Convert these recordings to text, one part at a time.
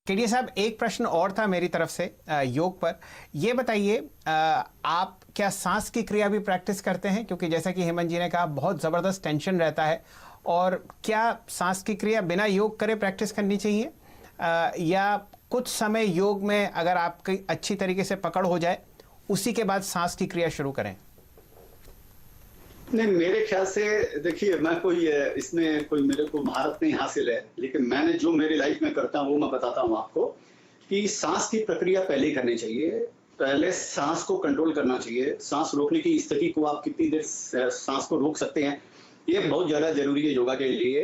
केडिया साहब, एक प्रश्न और था मेरी तरफ से योग पर। ये बताइए, आप क्या सांस की क्रिया भी प्रैक्टिस करते हैं? क्योंकि जैसा कि हेमंत जी ने कहा, बहुत ज़बरदस्त टेंशन रहता है। और क्या सांस की क्रिया बिना योग करे प्रैक्टिस करनी चाहिए, या कुछ समय योग में अगर आपकी अच्छी तरीके से पकड़ हो जाए, उसी के बाद सांस की क्रिया शुरू करें? नहीं, मेरे ख्याल से देखिए, मैं कोई इसमें कोई मेरे को महारत नहीं हासिल है, लेकिन मैंने जो मेरी लाइफ में करता हूँ वो मैं बताता हूँ आपको कि सांस की प्रक्रिया पहले ही करनी चाहिए। पहले सांस को कंट्रोल करना चाहिए। सांस रोकने की स्थिति को आप कितनी देर सांस को रोक सकते हैं, ये बहुत ज्यादा जरूरी है योगा के लिए,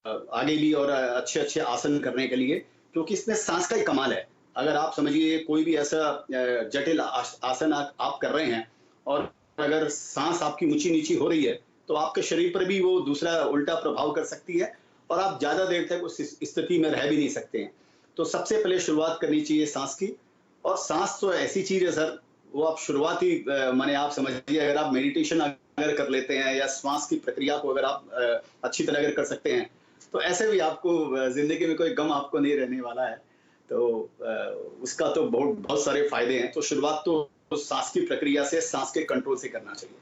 आगे भी और अच्छे अच्छे आसन करने के लिए, क्योंकि इसमें सांस का ही कमाल है। अगर आप समझिए कोई भी ऐसा जटिल आसन आप कर रहे हैं और अगर सांस आपकी ऊंची नीची हो रही है तो आपके शरीर पर भी वो दूसरा उल्टा प्रभाव कर सकती है और आप ज्यादा देर तक उस स्थिति में रह भी नहीं सकते हैं। तो सबसे पहले शुरुआत करनी चाहिए सांस की। और सांस तो ऐसी चीज है सर, वो आप शुरुआत ही माने आप समझिए, अगर आप मेडिटेशन अगर कर लेते हैं या श्वास की प्रक्रिया को अगर आप अच्छी तरह अगर कर सकते हैं तो ऐसे भी आपको जिंदगी में कोई गम आपको नहीं रहने वाला है। तो उसका तो बहुत बहुत सारे फायदे हैं। तो शुरुआत तो सांस की प्रक्रिया से, सांस के कंट्रोल से करना चाहिए।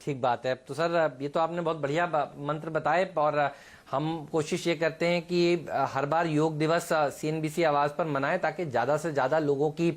ठीक बात है। तो सर, ये तो आपने बहुत बढ़िया मंत्र बताए और हम कोशिश ये करते हैं कि हर बार योग दिवस सीएनबीसी आवाज पर मनाएं ताकि ज्यादा से ज्यादा लोगों की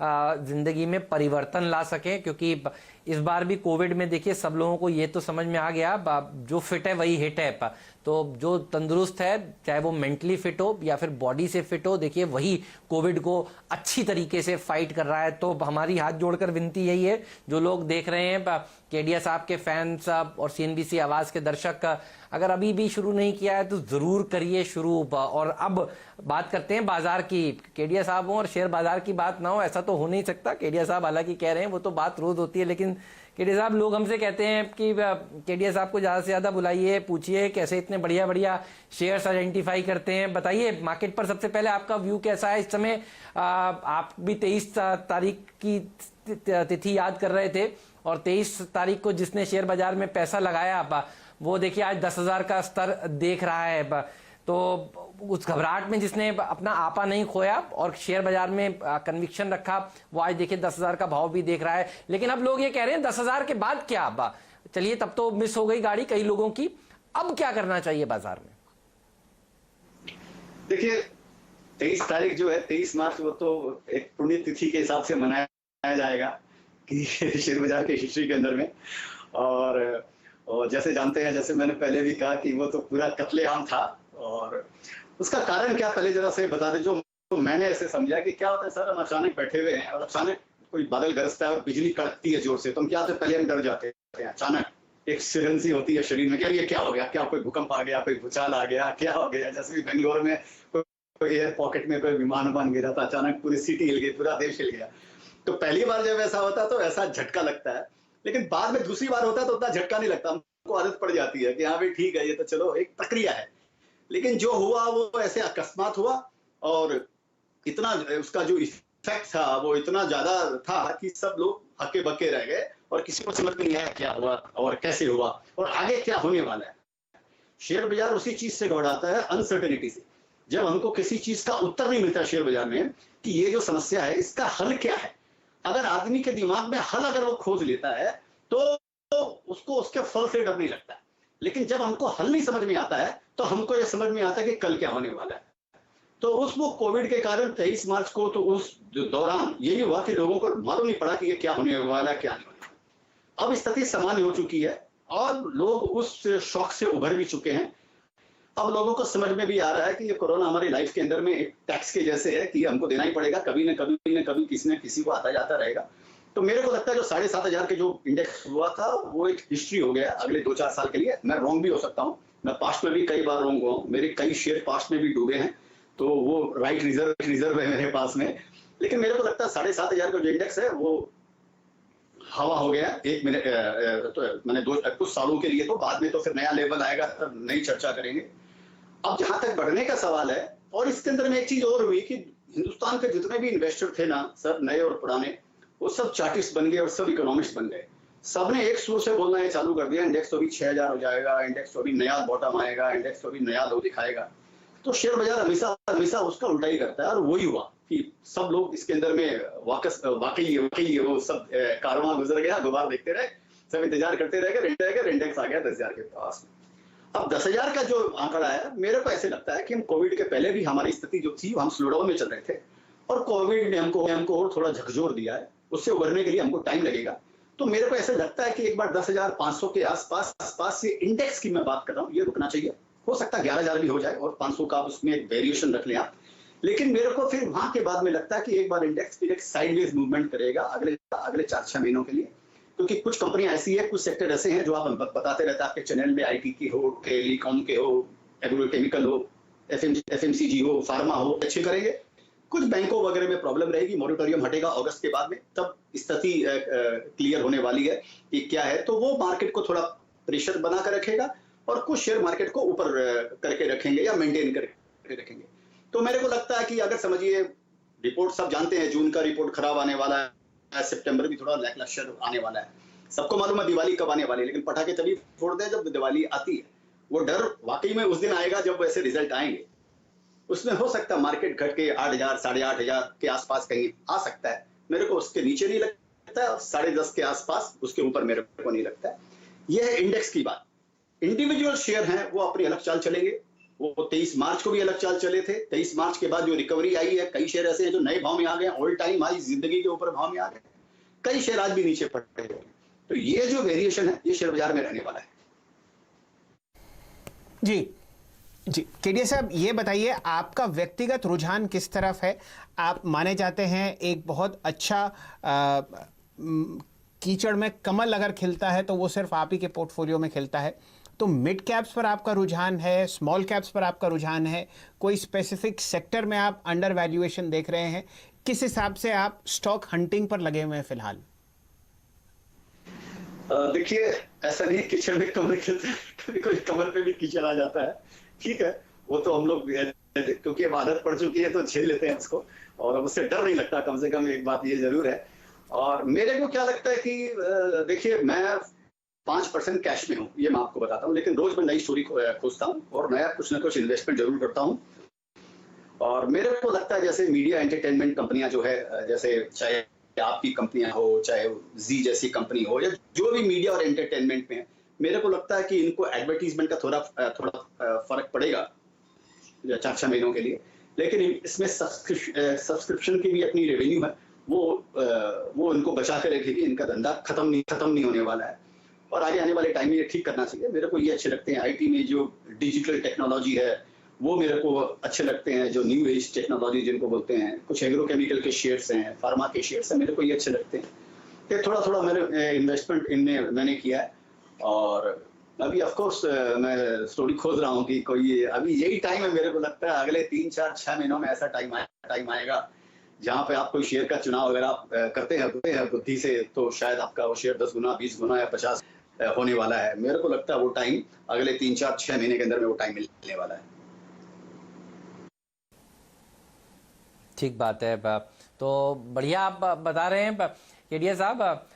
जिंदगी में परिवर्तन ला सकें। क्योंकि इस बार भी कोविड में देखिए सब लोगों को ये तो समझ में आ गया, जो फिट है वही हिट है। तो जो तंदुरुस्त है, चाहे वो मेंटली फिट हो या फिर बॉडी से फिट हो, देखिए वही कोविड को अच्छी तरीके से फाइट कर रहा है। तो हमारी हाथ जोड़कर विनती यही है, जो लोग देख रहे हैं, केडिया साहब के फैंस और सीएनबीसी आवाज के दर्शक, अगर अभी भी शुरू नहीं किया है तो जरूर करिए शुरू। और अब बात करते हैं बाजार की। केडिया साहब हो और शेयर बाजार की बात ना हो, ऐसा तो हो नहीं सकता। केडिया साहब हालांकि कह रहे हैं वो तो बात रोज होती है, लेकिन केडिया साहब, लोग हमसे कहते हैं कि केडिया साहब को ज्यादा से ज्यादा बुलाइए, पूछिए कैसे इतने बढ़िया बढ़िया शेयर्स आइडेंटिफाई करते हैं। बताइए मार्केट पर सबसे पहले आपका व्यू कैसा है इस समय? आप भी 23 तारीख की तिथि याद कर रहे थे और 23 तारीख को जिसने शेयर बाजार में पैसा लगाया वो देखिए आज 10,000 का स्तर देख रहा है। तो उस घबराहट में जिसने अपना आपा नहीं खोया और शेयर बाजार में कन्विक्शन रखा, वो आज देखिए 10,000 का भाव भी देख रहा है। लेकिन अब लोग ये कह रहे हैं 10,000 के बाद क्या? चलिए, तब तो मिस हो गई गाड़ी कई लोगों की। अब क्या करना चाहिए बाजार में? देखिए, 23 तारीख जो है, 23 मार्च, वो तो एक पुण्य तिथि के हिसाब से मनाया जाएगा कि शेयर बाजार के हिस्ट्री के अंदर में। और जैसे जानते हैं, जैसे मैंने पहले भी कहा कि वो तो पूरा कत्लेआम था। और उसका कारण क्या, पहले जरा से बता दें। जो तो मैंने ऐसे समझा कि क्या होता है सर, हम अचानक बैठे हुए हैं और अचानक कोई बादल गरजता है और बिजली कड़कती है जोर से, तो हम क्या होता है, पहले हम डर जाते हैं। अचानक एक सिरन सी होती है शरीर में, क्या ये क्या हो गया, क्या कोई भूकंप आ गया, कोई भूचाल आ गया, क्या हो गया। जैसे भी बेंगलोर में कोई एयर पॉकेट में कोई विमान गिरा था, अचानक पूरी सिटी हिल गई, पूरा देश हिल गया। तो पहली बार जब ऐसा होता है तो ऐसा झटका लगता है, लेकिन बाद में दूसरी बार होता है तो उतना झटका नहीं लगता। हमको आदत पड़ जाती है कि हाँ भाई ठीक है, ये तो चलो एक प्रक्रिया है। लेकिन जो हुआ वो ऐसे अकस्मात हुआ और इतना उसका जो इफेक्ट था वो इतना ज्यादा था कि सब लोग हक्के बक्के रह गए और किसी को समझ में नहीं आया क्या हुआ और कैसे हुआ और आगे क्या होने वाला है। शेयर बाजार उसी चीज से घबराता है, अनसर्टेनिटी से। जब हमको किसी चीज का उत्तर नहीं मिलता शेयर बाजार में कि ये जो समस्या है इसका हल क्या है, अगर आदमी के दिमाग में हल अगर वो खोज लेता है तो उसको उसके फल से डर नहीं लगता। लेकिन जब हमको हल नहीं समझ में आता है तो हमको ये समझ में आता है कि कल क्या होने वाला है। तो वो कोविड के कारण 23 मार्च को तो उस दौरान यही हुआ कि लोगों को मालूम नहीं पड़ा कि ये क्या होने वाला है, क्या नहीं होने वाला। अब स्थिति सामान्य हो चुकी है और लोग उस शौक से उभर भी चुके हैं। अब लोगों को समझ में भी आ रहा है कि ये कोरोना हमारी लाइफ के अंदर में एक टैक्स के जैसे है कि हमको देना ही पड़ेगा, कभी न कभी किसी न किसी को आता जाता रहेगा। तो मेरे को लगता है जो 7,500 के जो इंडेक्स हुआ था वो एक हिस्ट्री हो गया अगले 2-4 साल के लिए। मैं रॉन्ग भी हो सकता हूँ, मैं पास्ट में भी कई बार रॉन्ग हुआ हूँ, मेरे कई शेयर पास्ट में भी डूबे हैं, तो वो राइट रिजर्व है मेरे पास में। लेकिन मेरे को लगता है 7,500 का जो इंडेक्स है वो हवा हो गया एक मिनट, तो मैंने कुछ सालों के लिए। तो बाद में तो फिर नया लेवल आएगा, तब नई चर्चा करेंगे। अब जहां तक बढ़ने का सवाल है, और इसके अंदर में एक चीज और हुई कि हिंदुस्तान के जितने भी इन्वेस्टर थे ना सर, नए और पुराने, वो सब चार्टिस्ट बन गए और सब इकोनॉमिस्ट बन गए। सबने एक सुर से बोलना ये चालू कर दिया, इंडेक्स तो भी 6000 हो जाएगा, इंडेक्स तो भी नया बॉटम आएगा, इंडेक्स तो भी नया लो दिखाएगा। तो शेयर बाजार हमेशा हमेशा उसका उल्टा ही करता है, और वही हुआ कि सब लोग इसके अंदर में वाकई वो सब कारवां गुजर गया, गुबार देखते रहे, सब इंतजार करते रह गए, इंडेक्स आ गया 10,000 के पास में। अब 10,000 का जो आंकड़ा है, मेरे को ऐसे लगता है कि हम कोविड के पहले भी हमारी स्थिति जो थी, हम स्लोडाउन में चल रहे थे, और कोविड ने हमको और थोड़ा झकझोर दिया है, उससे उभरने के लिए हमको टाइम लगेगा। तो मेरे को ऐसे लगता है कि एक बार 10,500 के आसपास से इंडेक्स की मैं बात कर रहा हूँ, ये रुकना चाहिए। हो सकता है 11,000 भी हो जाए और 500 का उसमें एक वेरिएशन रख लें आप, लेकिन मेरे को फिर वहां के बाद में लगता है कि एक बार इंडेक्स फिर एक साइडवेज मूवमेंट करेगा अगले 4-6 महीनों के लिए, क्योंकि कुछ कंपनियां ऐसी है, कुछ सेक्टर ऐसे हैं जो आप बताते रहते हैं आपके चैनल में, आईटी की हो, टेलीकॉम के हो, एग्रोकेमिकल हो, एफएमसीजी हो, फार्मा हो, अच्छे करेंगे। कुछ बैंकों वगैरह में प्रॉब्लम रहेगी, मॉरिटोरियम हटेगा अगस्त के बाद में, तब स्थिति क्लियर होने वाली है कि क्या है, तो वो मार्केट को थोड़ा प्रेशर बना कर रखेगा, और कुछ शेयर मार्केट को ऊपर करके रखेंगे या मेंटेन करके रखेंगे। तो मेरे को लगता है कि अगर समझिए, रिपोर्ट सब जानते हैं, जून का रिपोर्ट खराब आने वाला है, सितंबर भी थोड़ा लैकलस्टर आने वाला है, सबको मालूम है दिवाली कब आने वाली है, लेकिन पटाखे तभी फोड़ते हैं जब दिवाली आती है। वो डर वाकई में उस दिन आएगा जब वैसे रिजल्ट आएंगे, उसमें हो सकता है मार्केट घट के 8,000 8,500 के आसपास कहीं आ सकता है। मेरे को उसके नीचे नहीं लगता है, और 10,500 के आसपास, उसके ऊपर मेरे को नहीं लगता है। यह है इंडेक्स की बात। इंडिविजुअल शेयर हैं वो अपनी अलग चाल चलेंगे, वो 23 मार्च को भी अलग चाल चले थे। 23 मार्च के बाद जो रिकवरी आई है, कई शेयर ऐसे हैं जो नए भाव में आ गए, ऑल टाइम हाई जिंदगी के ऊपर भाव में आ गए, कई शेयर आज भी नीचे पड़ रहे हैं। तो ये जो वेरिएशन है, ये शेयर बाजार में रहने वाला है। जी केडिया साहब, ये बताइए आपका व्यक्तिगत रुझान किस तरफ है? आप माने जाते हैं एक बहुत अच्छा कीचड़ में कमल अगर खिलता है तो वो सिर्फ आप ही के पोर्टफोलियो में खिलता है। तो मिड कैप्स पर आपका रुझान है, स्मॉल कैप्स पर आपका रुझान है, कोई स्पेसिफिक सेक्टर में आप अंडर वैल्यूएशन देख रहे हैं? किस हिसाब से आप स्टॉक हंटिंग पर लगे हुए हैं फिलहाल? देखिए, ऐसा नहीं कीचड़ में कमल खिलता है, कभी कोई कमल पे भी कीचड़ आ जाता है, ठीक है, वो तो हम लोग क्योंकि अब आदत पड़ चुकी है तो झेल लेते हैं इसको, और उससे डर नहीं लगता, कम से कम एक बात ये जरूर है। और मेरे को क्या लगता है कि देखिए, मैं 5% कैश में हूँ, ये मैं आपको बताता हूँ, लेकिन रोज मैं नई स्टोरी खोजता हूँ और नया कुछ ना कुछ इन्वेस्टमेंट जरूर करता हूँ। और मेरे को लगता है जैसे मीडिया एंटरटेनमेंट कंपनियां जो है, जैसे चाहे आपकी कंपनियां हो, चाहे जी जैसी कंपनी हो, या जो भी मीडिया और एंटरटेनमेंट में है, मेरे को लगता है कि इनको एडवर्टीजमेंट का थोड़ा फर्क पड़ेगा 4-6 महीनों के लिए, लेकिन इसमें सब्सक्रिप्शन की भी अपनी रेवेन्यू है, वो इनको बचा कर रखेगी। इनका धंधा खत्म नहीं होने वाला है, और आगे आने वाले टाइम में ये ठीक करना चाहिए। मेरे को ये अच्छे लगते हैं, आईटी में जो डिजिटल टेक्नोलॉजी है वो मेरे को अच्छे लगते हैं, जो न्यू एज टेक्नोलॉजी जिनको बोलते हैं, कुछ एग्रोकेमिकल के शेयर्स हैं, फार्मा के शेयर्स हैं, मेरे को ये अच्छे लगते हैं। तो थोड़ा मेरे इन्वेस्टमेंट इनमें मैंने किया है, और अभी ऑफ कोर्स मैं स्टोरी खोज रहा हूँ कि कोई, अभी यही टाइम है, मेरे को लगता है अगले 3-4-6 महीनों में ऐसा टाइम आएगा जहाँ पे आप कोई शेयर का चुनाव अगर आप करते हैं बुद्धि से, तो शायद आपका वो शेयर 10 गुना, 20 गुना या 50 होने वाला है। मेरे को लगता है वो टाइम अगले 3-4-6 महीने के अंदर में वो टाइम मिलने वाला है। ठीक बात है। तो बढ़िया आप बता रहे हैं केडिया साहब।